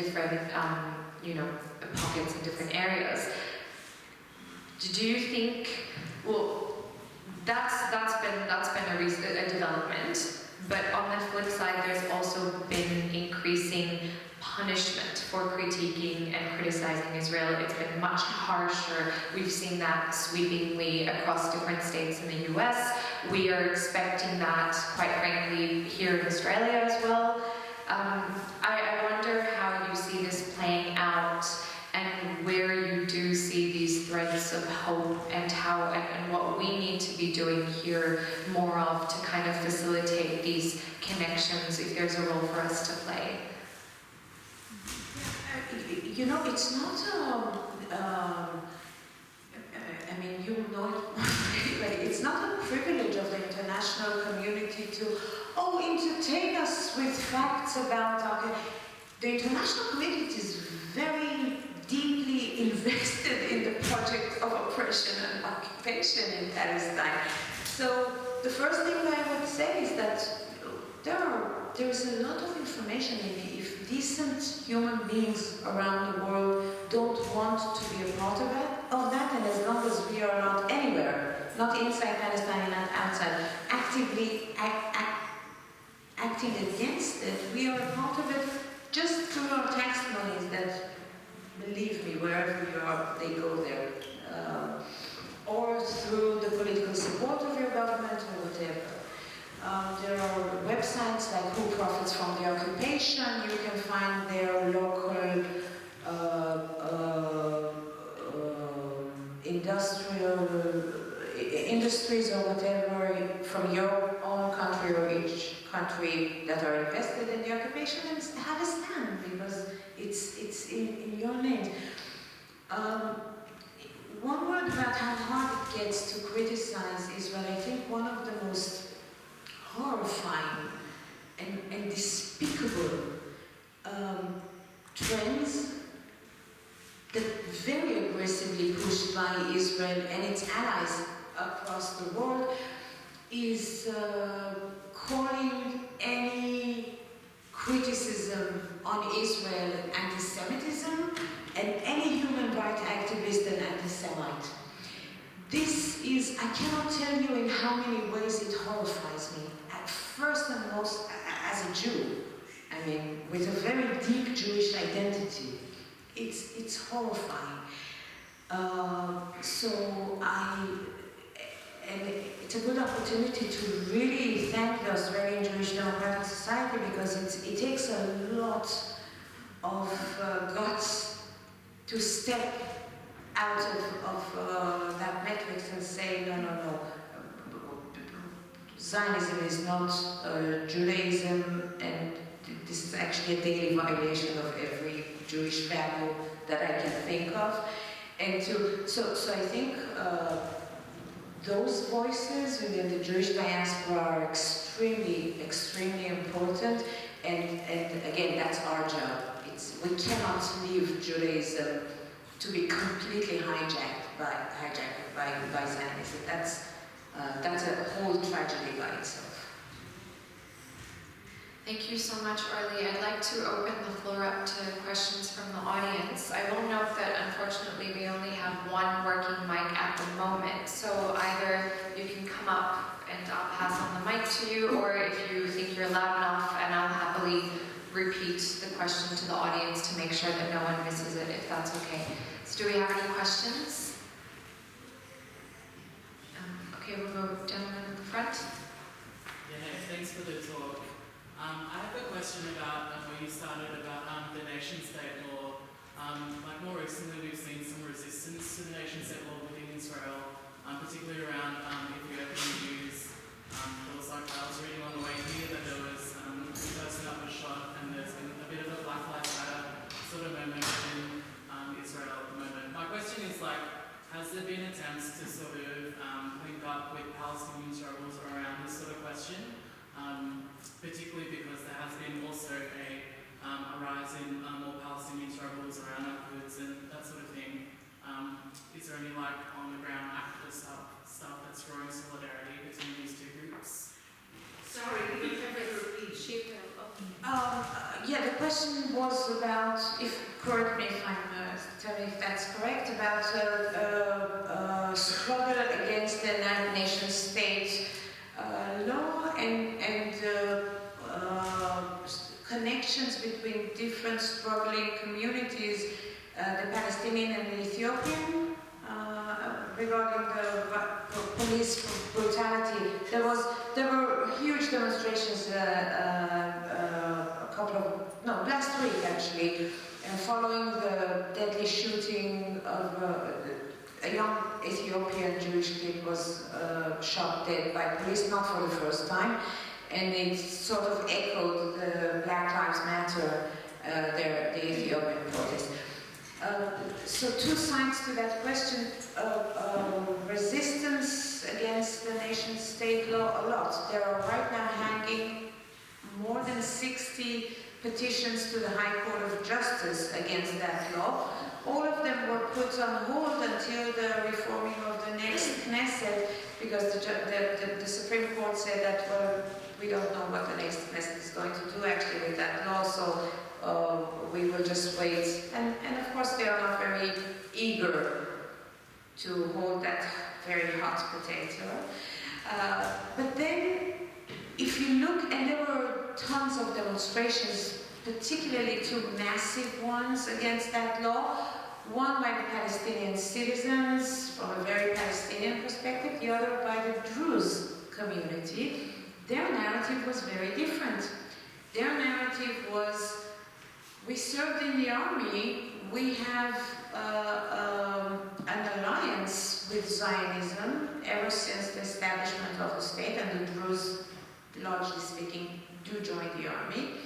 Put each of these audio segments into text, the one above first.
different, you know, pockets in different areas. Do you think, well, that's been a development, but on the flip side, there's also been increasing punishment for critiquing and criticizing Israel. It's been much harsher. We've seen that sweepingly across different states in the US. We are expecting that, quite frankly, here in Australia as well. I wonder how you see this playing out and where you do see these threads of hope and how and what we need to be doing here more of to kind of facilitate these connections if there's a role for us to play. You know, it's not I mean, you know it, it's not a privilege of the international community to, entertain us with facts about our... The international community is very deeply invested in the project of oppression and occupation in Palestine. So the first thing I would say is that there is a lot of information if decent human beings around the world don't want to be a part of that, and as long as we are not anywhere, not inside Palestine, not outside, actively acting against it, we are a part of it just through our tax monies that, believe me, wherever you are, they go there. Or through the political support of your government or whatever. There are websites like Who Profits from the Occupation. You can find their local industries or whatever from your own country or each country that are invested in the occupation and have a stand because it's in your name. One word about how hard it gets to criticize Israel, I think one of the most horrifying and despicable trends that very aggressively pushed by Israel and its allies across the world is calling any criticism on Israel anti-Semitism and any human rights activist an anti-Semite. This is, I cannot tell you in how many ways it horrifies me. At first and most, as a Jew, I mean, with a very deep Jewish identity, it's horrifying. And it's a good opportunity to really thank the Australian Jewish Democratic Society because it takes a lot of guts to step out of that matrix and say, no, Zionism is not Judaism, and this is actually a daily violation of every Jewish value that I can think of. And so I think those voices within the Jewish diaspora are extremely, extremely important. And again, that's our job. We cannot leave Judaism to be completely hijacked by Zionism. That's a whole tragedy by itself. Thank you so much, Orly. I'd like to open the floor up to questions from the audience. I will note that unfortunately we only have one working mic at the moment, so either you can come up and I'll pass on the mic to you, or if you think you're loud enough, and I'll happily repeat the question to the audience to make sure that no one misses it, if that's okay. So do we have any questions? Okay, we'll go gentleman in the front. Yeah, thanks for the talk. I have a question about where you started about the nation-state law. Like more recently, we've seen some resistance to the nation-state law within Israel, particularly around Ethiopian Jews. There was like, I was reading on the way here that there was a person that was shot, and there's been a bit of a Black Lives Matter sort of movement within Israel at the moment. My question is like, has there been attempts to sort of link up with Palestinian struggles around this sort of question? Particularly because there has been also a rise in more Palestinian struggles around goods and that sort of thing. Is there any like on the ground activist stuff that's drawing solidarity between these two groups? Sorry, can you repeat? Yeah, the question was about between different struggling communities, the Palestinian and the Ethiopian, regarding the police brutality. There were huge demonstrations last week actually, following the deadly shooting of a young Ethiopian Jewish kid was shot dead by police, not for the first time, and it sort of echoed the Black Lives Matter, the Ethiopian protest. So two sides to that question. Resistance against the nation-state law, a lot. There are right now hanging more than 60 petitions to the High Court of Justice against that law. All of them were put on hold until the reforming of the next Knesset, because the Supreme Court said that, well, we don't know what the next Knesset is going to do actually with that law, so we will just wait. And of course they are not very eager to hold that very hot potato. But then, if you look, and there were tons of demonstrations, particularly two massive ones against that law, one by the Palestinian citizens from a very Palestinian perspective, the other by the Druze community. Their narrative was very different. Their narrative was, we served in the army, we have an alliance with Zionism ever since the establishment of the state, and the Druze, largely speaking, do join the army.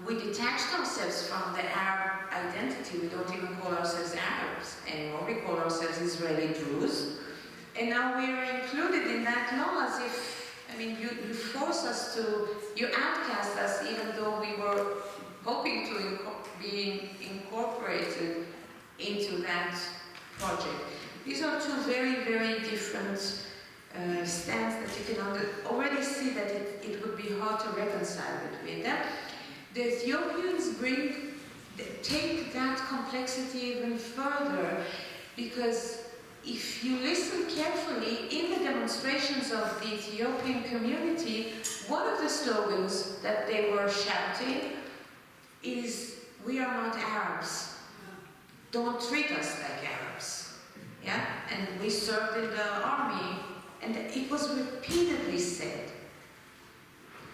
We detached ourselves from the Arab identity. We don't even call ourselves Arabs anymore. We call ourselves Israeli Druze. And now we are included in that law as if, I mean, you force us to, you outcast us even though we were hoping to be incorporated into that project. These are two very, very different stands that you can already see that it would be hard to reconcile between them. The Ethiopians take that complexity even further, because if you listen carefully, in the demonstrations of the Ethiopian community, one of the slogans that they were shouting is, "We are not Arabs. Don't treat us like Arabs." Yeah? And we served in the army, and it was repeatedly said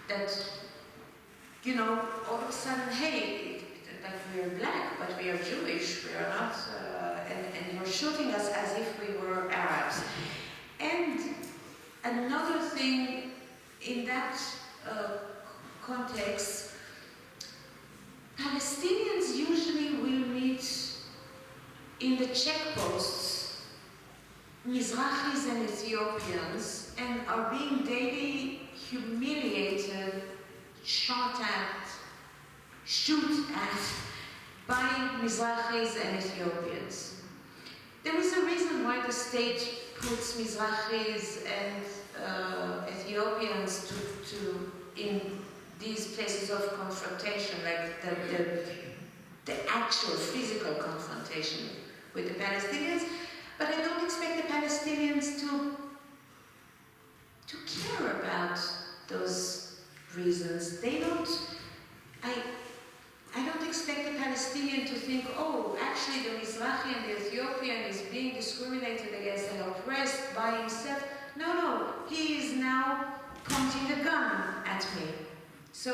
that, you know, all of a sudden, hey, that we are black, but we are Jewish, we are not, and you're shooting us as if we were Arabs. And another thing in that context, Palestinians usually will meet in the checkposts Mizrahis and Ethiopians, and are being daily humiliated, shot at, shoot at by Mizrahis and Ethiopians. There is a reason why the state puts Mizrahis and Ethiopians in these places of confrontation, like the actual physical confrontation with the Palestinians. But I don't expect the Palestinians to care about those reasons. They don't. I don't expect the Palestinian to think, oh, actually the Mizrahi and the Ethiopian is being discriminated against and oppressed by himself. No, he is now pointing the gun at me. So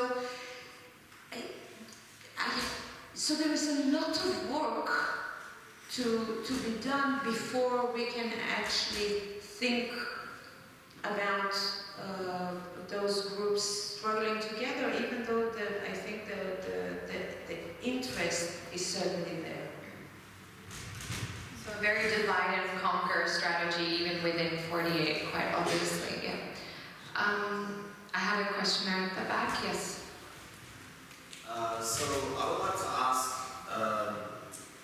there is a lot of work to be done before we can actually think about those groups struggling together, even though I think the interest is certainly there. So a very divide and conquer strategy, even within 48, quite obviously. Yeah. I have a question there at the back. Yes. So I would like to ask,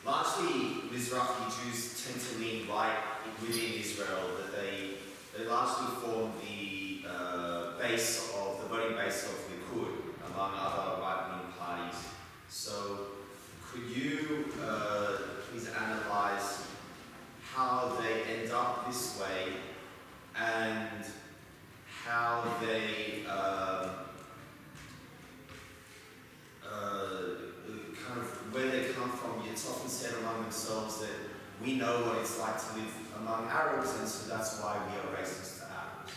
largely Mizrahi Jews tend to lean right within Israel, that they largely form the voting base of Likud, among other right-wing parties. So could you please analyze how they end up this way, and how they we know what it's like to live among Arabs, and so that's why we are racist to Arabs.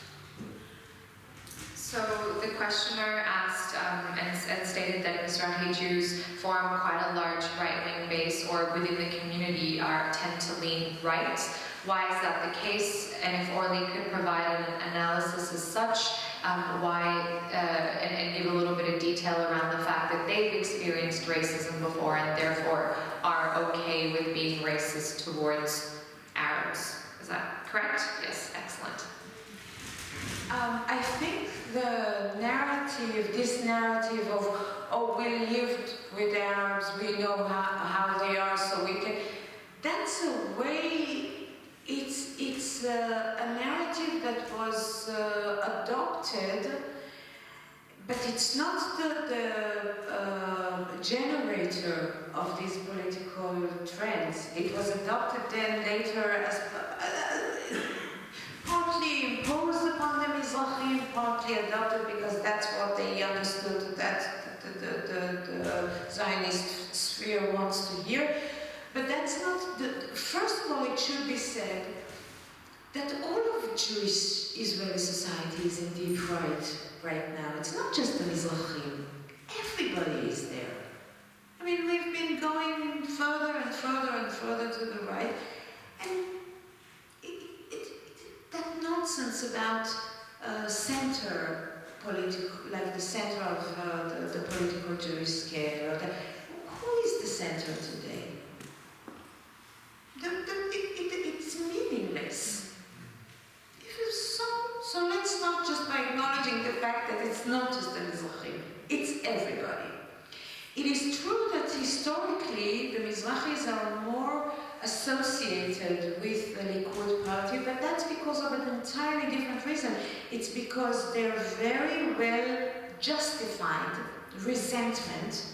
So the questioner asked and stated that Mizrahi Jews form quite a large right-wing base, or within the community tend to lean right. Why is that the case? And if Orly could provide an analysis as such, and give a little bit of detail around the fact that they've experienced racism before and therefore are okay with being racist towards Arabs. Is that correct? Yes, excellent. I think this narrative of, oh, we lived with Arabs, we know how they are, so we can, that's a way, it's a narrative that was adopted, but it's not the generator of these political trends. It was adopted then later as partly imposed upon the Mizrahim, partly adopted because that's what they understood that the Zionist sphere wants to hear. But that's not the... First of all, it should be said that all of Jewish Israeli society is in deep right now. It's not just the Mizrahim. Everybody is there. I mean, we've been going further and further and further to the right, and that nonsense about center political, like the center of the political Jewish scale. Who is the center today? It's meaningless. So let's not just by acknowledging the fact that it's not just the Mizrahim, it's everybody. It is true that historically the Mizrahis are more associated with the Likud party, but that's because of an entirely different reason. It's because they're very well justified resentment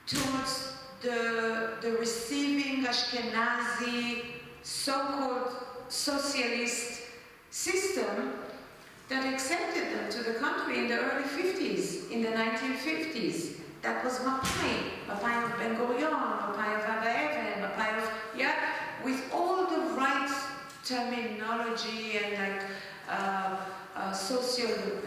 towards the receiving Ashkenazi so-called socialist system that accepted them to the country in the early 50s, in the 1950s. That was Mapai of Ben-Gurion, Mapai of Abba Evan, Mapai of, with all the right terminology and socialism.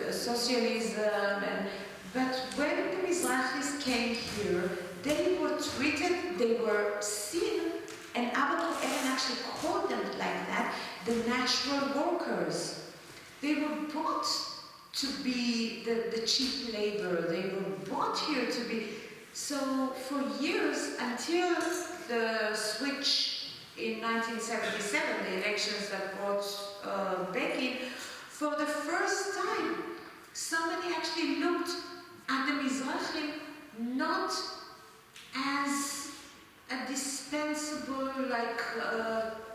But when the Mizrahis came here, they were treated, they were seen, and Abba Evan actually called them like that, the natural workers. They were brought to be the cheap labor. They were brought here to be... So for years, until the switch in 1977, the elections that brought Begin, for the first time, somebody actually looked at the Mizrahim not as a dispensable,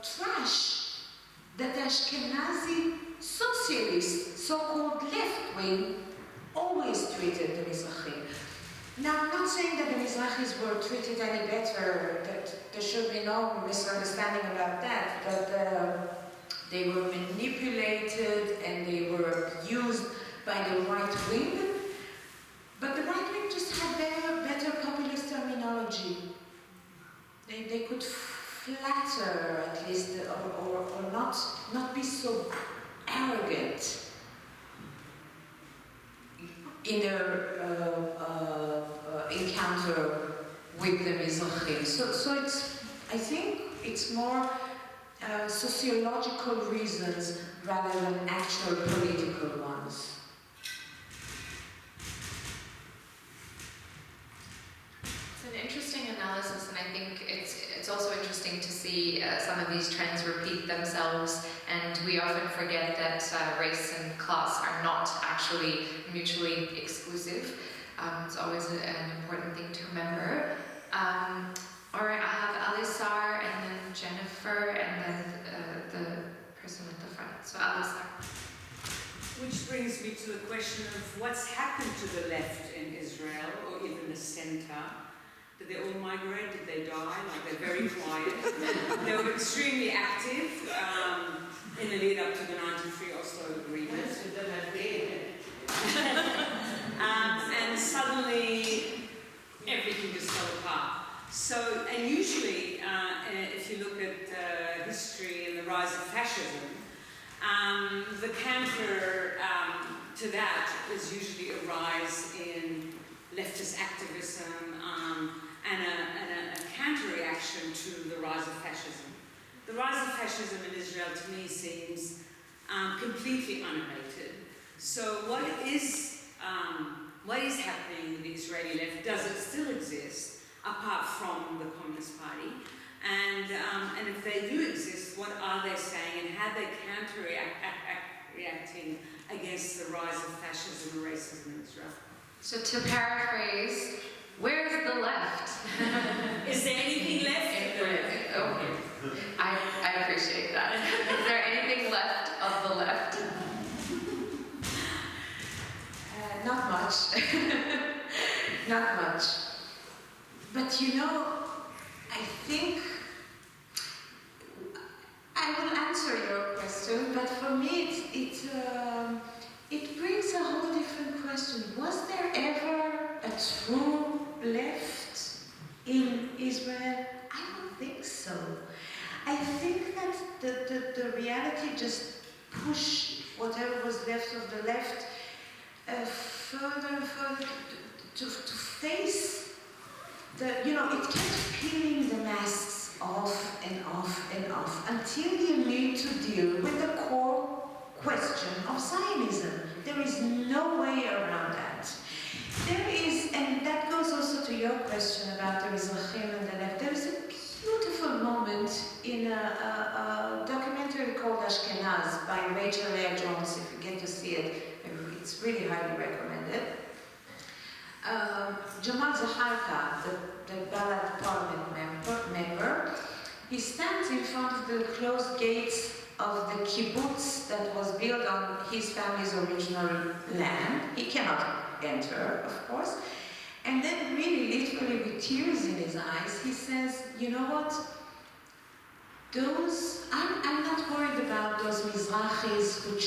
trash that Ashkenazi socialists, so-called left-wing, always treated the Mizrahim. Now, I'm not saying that the Mizrahis were treated any better, that there should be no misunderstanding about that, that they were manipulated and they were abused by the right wing, but the right wing just had better populist terminology. They could flatter, at least, or not be so arrogant in their encounter with the Mizrahim. So I think it's more sociological reasons rather than actual political ones. It's an interesting analysis, and I think it's also interesting to see some of these trends repeat themselves, and we often forget that race and class are not actually mutually exclusive. It's always an important thing to remember. All right, I have Alisar, and then Jennifer, and then the person at the front. So Alisar. Which brings me to the question of what's happened to the left in Israel, or even the center. Did they all migrate? Did they die? Like, they're very quiet. They were extremely active in the lead up to the 93 Oslo Agreement. And suddenly, everything just fell apart. So, and usually, if you look at history and the rise of fascism, the counter to that is usually a rise in leftist activism and a counter-reaction to the rise of fascism. The rise of fascism in Israel, to me, seems completely unabated. So what is happening with the Israeli left? Does it still exist, apart from the Communist Party? And if they do exist, what are they saying, and how they counter-reacting against the rise of fascism and racism in Israel? So to paraphrase, where's the left? Is there anything left? I appreciate that. Is there anything left of the left? Not much. Not much. But you know, I think I will answer your question, but for me it brings a whole different question. Was there ever a true left in Israel? I don't think so. I think that the reality just pushed whatever was left of the left further and further to face it kept peeling the masks off and off and off until you need to deal with the core question of Zionism. There is no way around that. There is, and that goes also to your question about the Mizrahim and the left. There is a beautiful moment in a documentary called Ashkenaz by Rachel Leah Jones. If you get to see it, it's really highly recommended. Jamal Zaharka, the Balad parliament member, he stands in front of the closed gates of the kibbutz that was built on his family's original land. He cannot enter, of course. And then really, literally with tears in his eyes, he says, you know what? I'm not worried about those Mizrahis who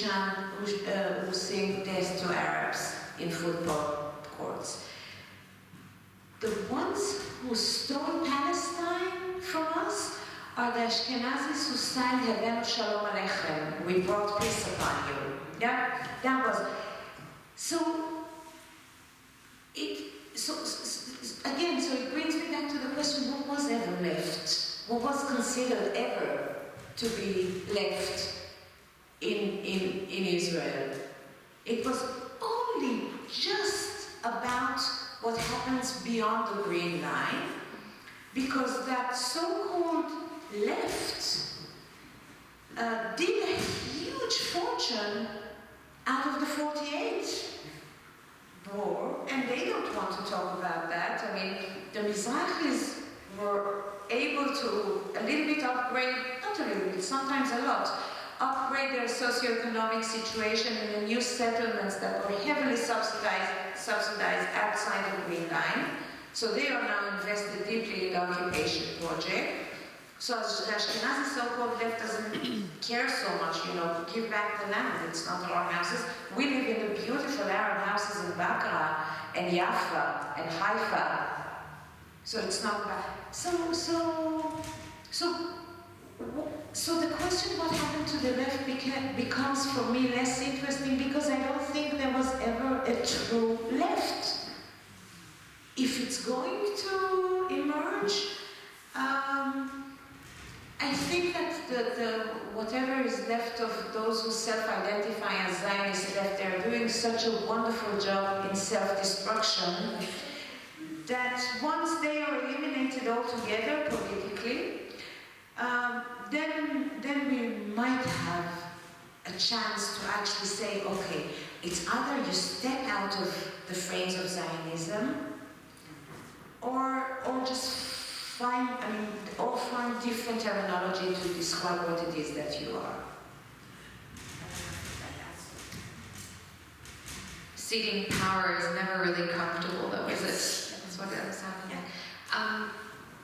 sing death to Arabs in football courts. The ones who stole Palestine from us are the Ashkenazis who sang Hebenu Shalom Aleichem, we brought peace upon you. Yeah, that was. Again, it brings me back to the question, what was ever left? What was considered ever to be left in Israel? It was only just about what happens beyond the Green Line, because that so-called left did a huge fortune out of the 48 war, and they don't want to talk about that. I mean, the Mizrahis were able to a little bit upgrade, not a little bit, sometimes a lot, upgrade their socioeconomic situation in the new settlements that were heavily subsidized outside the Green Line. So they are now invested deeply in the occupation project. So the Ashkenazi so-called left doesn't care so much, give back the land, it's not our houses. We live in the beautiful Arab houses in Bakra and Jaffa and Haifa. So it's not bad. So the question what happened to the left becomes for me less interesting, because I don't think there was ever a true left. If it's going to emerge, I think that the whatever is left of those who self-identify as Zionist left, they're doing such a wonderful job in self-destruction that once they are eliminated altogether politically, then we might have a chance to actually say, okay, it's either you step out of the frames of Zionism, or just find different terminology to describe what it is that you are. Ceding power is never really comfortable, though, is it? That's what it was happening.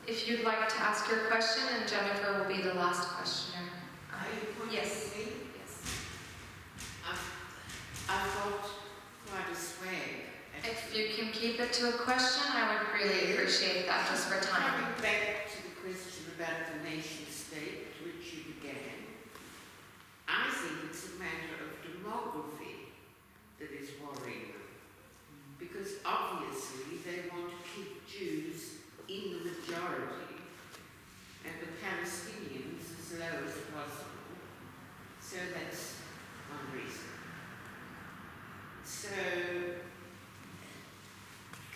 If you'd like to ask your question, and Jennifer will be the last questioner. Yes. Yes. I thought quite a sway. If you can keep it to a question, I would really appreciate that, just for time. Coming back to the question about the nation state, which issue began. I think it's a matter of demography that is worrying them. Because obviously they want to keep Jews in the majority and the Palestinians as low as possible. So that's one reason. So,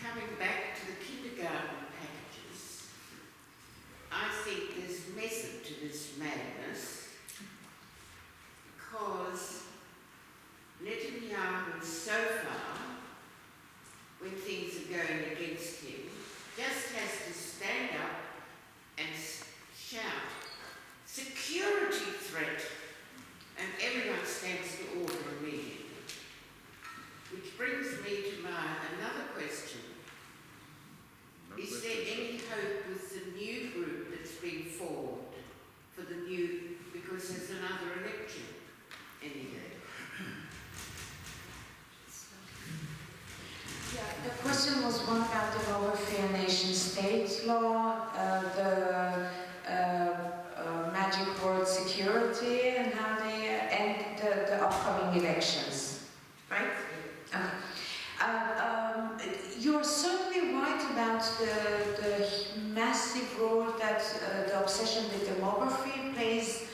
coming back to the kindergarten packages, I think there's method to this madness because Netanyahu so far, when things are going against him, just has to stand up and shout, security threat, and everyone stands to order immediately. Which brings me to another question. Is there any hope with the new group that's been formed for the new, because there's another election any day? Yeah, the question was one about demography and nation-state law, the magic word security, and how they and the upcoming elections, right? Okay. You're certainly right about the massive role that the obsession with demography plays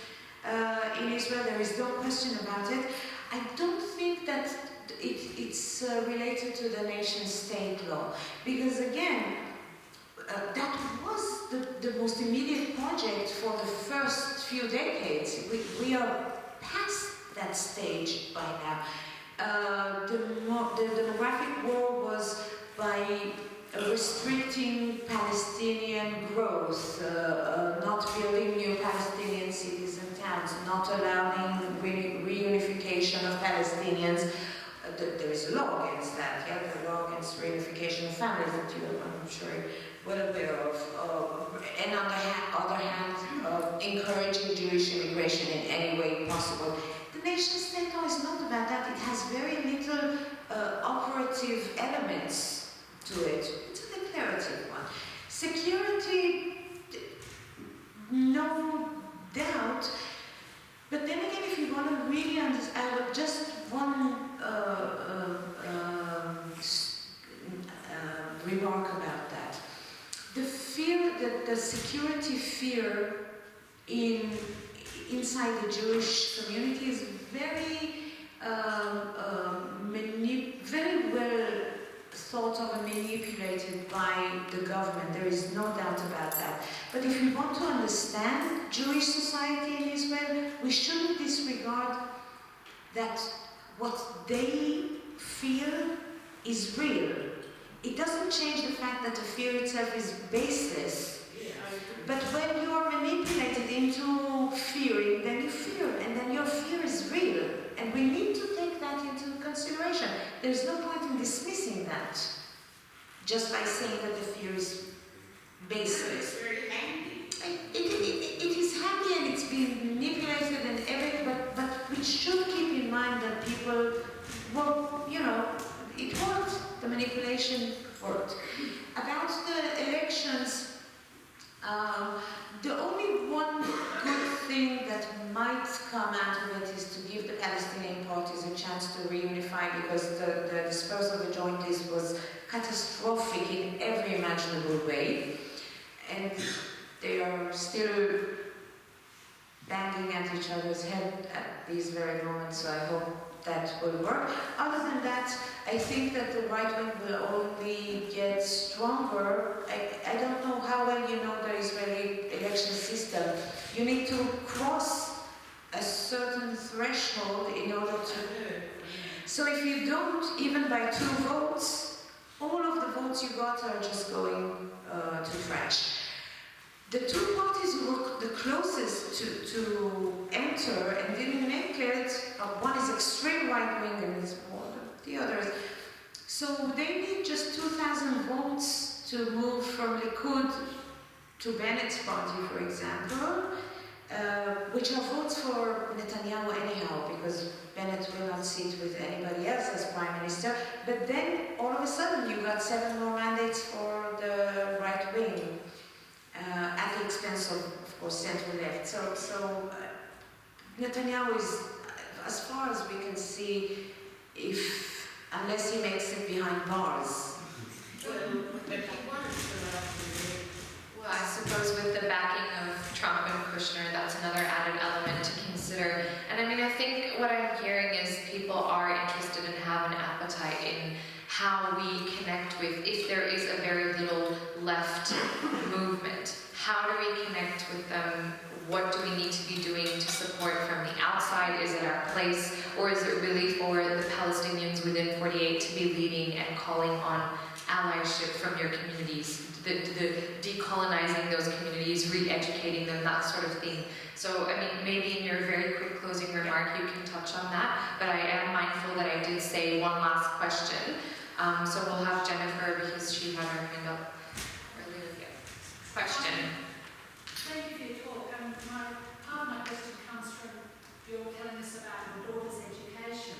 in Israel. There is no question about it. I don't think that it's related to the nation-state law, because again, that was the most immediate project for the first few decades. We are past that stage by now. The demographic war was by restricting Palestinian growth, not building new Palestinian cities and towns, not allowing reunification of Palestinians. There is a law against that, yeah, the law against reunification of families that I'm sure you're well aware of. And on the other hand, encouraging Jewish immigration in any way possible. The nation-state law is not about that. It has very little operative elements to it. It's a declarative one. Security, no doubt. But then again, if you want to really understand, just one remark about that. The fear, the security fear inside the Jewish community is very very well thought of and manipulated by the government. There is no doubt about that. But if we want to understand Jewish society in Israel, we shouldn't disregard that what they feel is real. It doesn't change the fact that the fear itself is baseless. But when you are manipulated into fearing, then you fear, and then your fear is real. And we need to take that into consideration. There's no point in dismissing that, just by saying that the fear is baseless. It's very handy. It is handy and it's been manipulated and everything, but we should keep in mind that people, well, you know, it worked. The manipulation worked. About the elections, the only one good thing that might come out of it is to give the Palestinian parties a chance to reunify, because the dispersal of the joint list was catastrophic in every imaginable way. And they are still banging at each other's head at these very moments, so I hope that will work. Other than that, I think that the right wing will only get stronger. I don't know how well you know the Israeli election system. You need to cross a certain threshold in order to... So if you don't, even by 2 votes, all of the votes you got are just going to trash. The 2 parties who were the closest to enter and didn't make it, one is extreme right-wing and is more than the others. So they need just 2,000 votes to move from Likud to Bennett's party, for example, which are votes for Netanyahu anyhow, because Bennett will not sit with anybody else as prime minister. But then, all of a sudden, you got 7 more mandates for the right wing. At the expense of course, center-left. So Netanyahu is, as far as we can see, unless he makes it behind bars. Well, but he wanted to Well, I suppose with the backing of Trump and Kushner, that's another added element to consider. And I mean, I think what I'm hearing is people are interested and have an appetite in how we connect with, if there is a very little left movement, how do we connect with them? What do we need to be doing to support from the outside? Is it our place? Or is it really for the Palestinians within 48 to be leading and calling on allyship from your communities, the decolonizing those communities, re-educating them, that sort of thing. So, I mean, maybe in your very quick closing remark you can touch on that, but I am mindful that I did say one last question. So we'll have Jennifer, because she had her hand up earlier. Question. Thank you for your talk. Part of my question comes from your telling us about your daughter's education.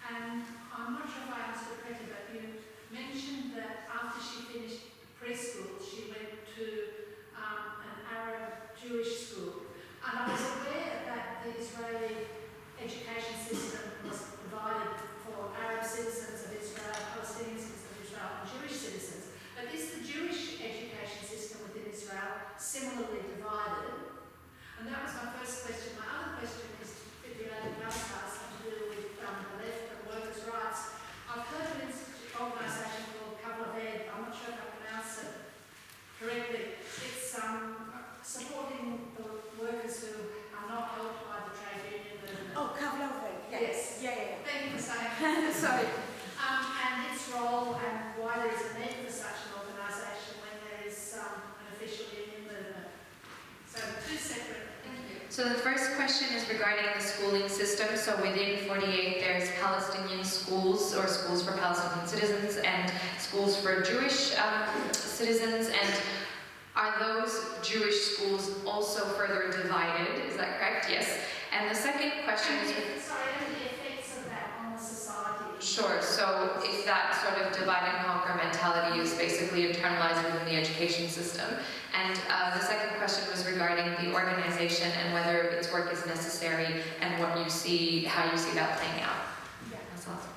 And I'm not sure if I answered correctly, but you mentioned that after she finished preschool, she went to an Arab Jewish school. And I was aware that the Israeli education system was divided for Arab citizens of Israel, Palestinian citizens of Israel, and Jewish citizens. But is the Jewish education system within Israel similarly divided? And that was my first question. My other question is related to us and to do with the left and workers' rights. I've heard of an organisation called Kavlaved, I'm not sure if I pronounce it correctly. It's supporting the workers who are not helped by the trade union movement. Oh, Kavlaved, Yes. Yeah. Thank you for saying that. Sorry. And its role and why there is a need for such an organisation when there is an official union movement. So two separate. Thank you. So the first question is regarding the schooling system. So within 48 there's Palestinian schools, or schools for Palestinian citizens, and schools for Jewish citizens. And are those Jewish schools also further divided? Is that correct? Yes. And the second question is... Sorry, and the effects of that on the society. Sure. So if that sort of divide and conquer mentality is basically internalized within the education system. And the second question was regarding the organization and whether its work is necessary and what you see, how you see that playing out. Yeah. That's awesome.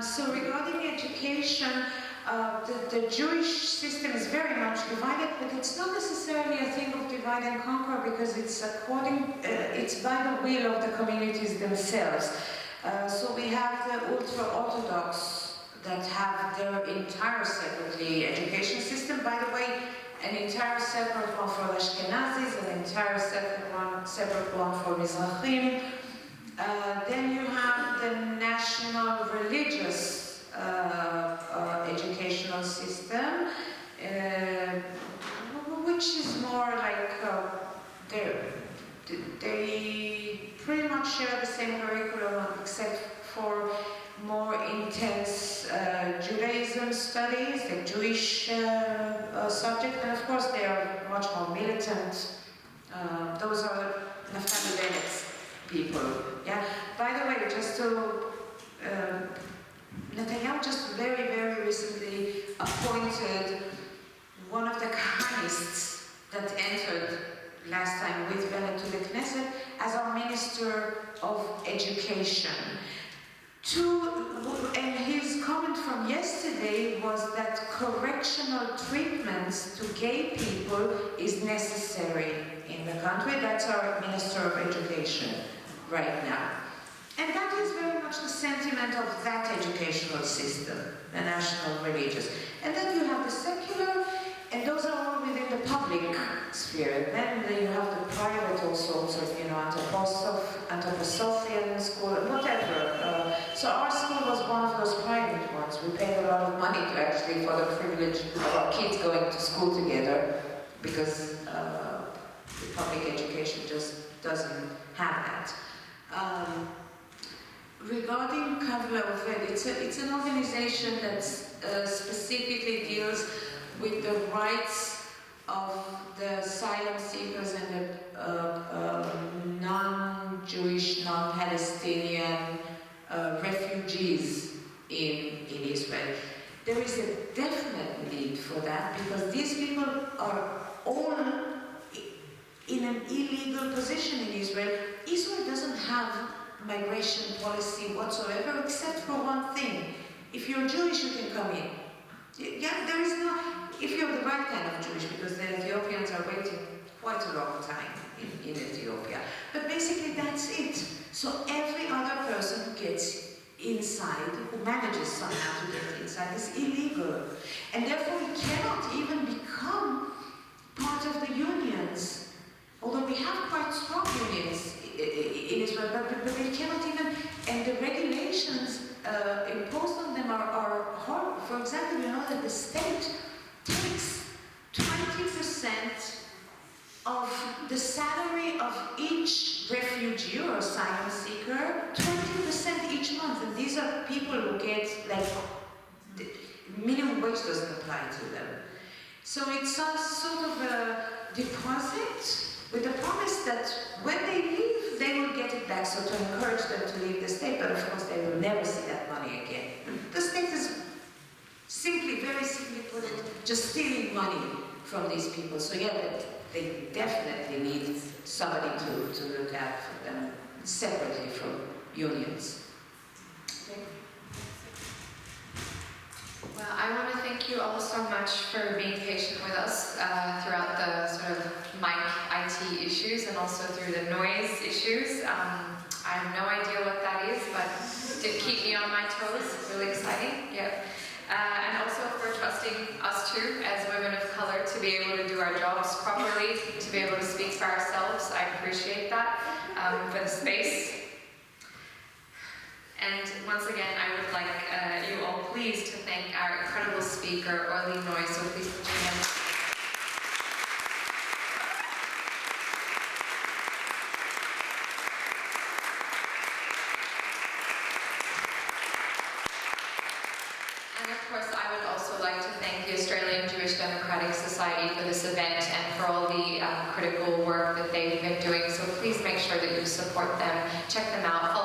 So regarding education, the Jewish system is very much divided, but it's not necessarily a thing of divide and conquer, because it's by the will of the communities themselves. So we have the ultra-Orthodox that have their entire separately education system. By the way, an entire separate one for Ashkenazis, an entire separate one for Mizrahim. Then you have the national religious educational system, which is more like they pretty much share the same curriculum, except for more intense Judaism studies, the Jewish subject, and of course they are much more militant. Those are Naftali Bennett's people. Yeah. By the way, just to Netanyahu just very, very recently appointed one of the Kahanists that entered last time with Bennett to the Knesset as our Minister of Education. And his comment from yesterday was that correctional treatments to gay people is necessary in the country. That's our Minister of Education right now. And that is very much the sentiment of that educational system, the national religious. And then you have the secular, and those are all within the public sphere. Then you have the private, all sorts of, anthroposophian school, whatever. So our school was one of those private ones. We paid a lot of money actually for the privilege of our kids going to school together, because the public education just doesn't have that. Regarding Kavlaved, it's an organization that specifically deals with the rights of the asylum seekers and the non-Jewish, non-Palestinian refugees in Israel. There is a definite need for that, because these people are all an illegal position in Israel. Israel doesn't have migration policy whatsoever, except for one thing. If you're Jewish, you can come in. Yeah, there is no, if you're the right kind of Jewish, because the Ethiopians are waiting quite a long time in Ethiopia. But basically that's it. So every other person who gets inside, who manages somehow to get inside, is illegal. And therefore he cannot even become part of the unions. Although we have quite strong unions in Israel, but they cannot even, and the regulations imposed on them are horrible. For example, you know that the state takes 20% of the salary of each refugee or asylum seeker, 20% each month. And these are people who get, like, minimum wage doesn't apply to them. So it's a sort of a deposit with the promise that when they leave, they will get it back, so to encourage them to leave the state, but of course they will never see that money again. The state is simply, very simply put it, just stealing money from these people. So yeah, they definitely need somebody to look out for them separately from unions. Okay. Well, I want to thank you all so much for being patient with us throughout the sort of mic IT issues and also through the noise issues. I have no idea what that is, but it did keep me on my toes. Really exciting. Yep. And also for trusting us too, as women of color, to be able to do our jobs properly, to be able to speak for ourselves. I appreciate that, for the space. And once again, I would like you all please to thank our incredible speaker, Orly Noy. So please put your hands. And of course, I would also like to thank the Australian Jewish Democratic Society for this event and for all the critical work that they've been doing. So please make sure that you support them, check them out.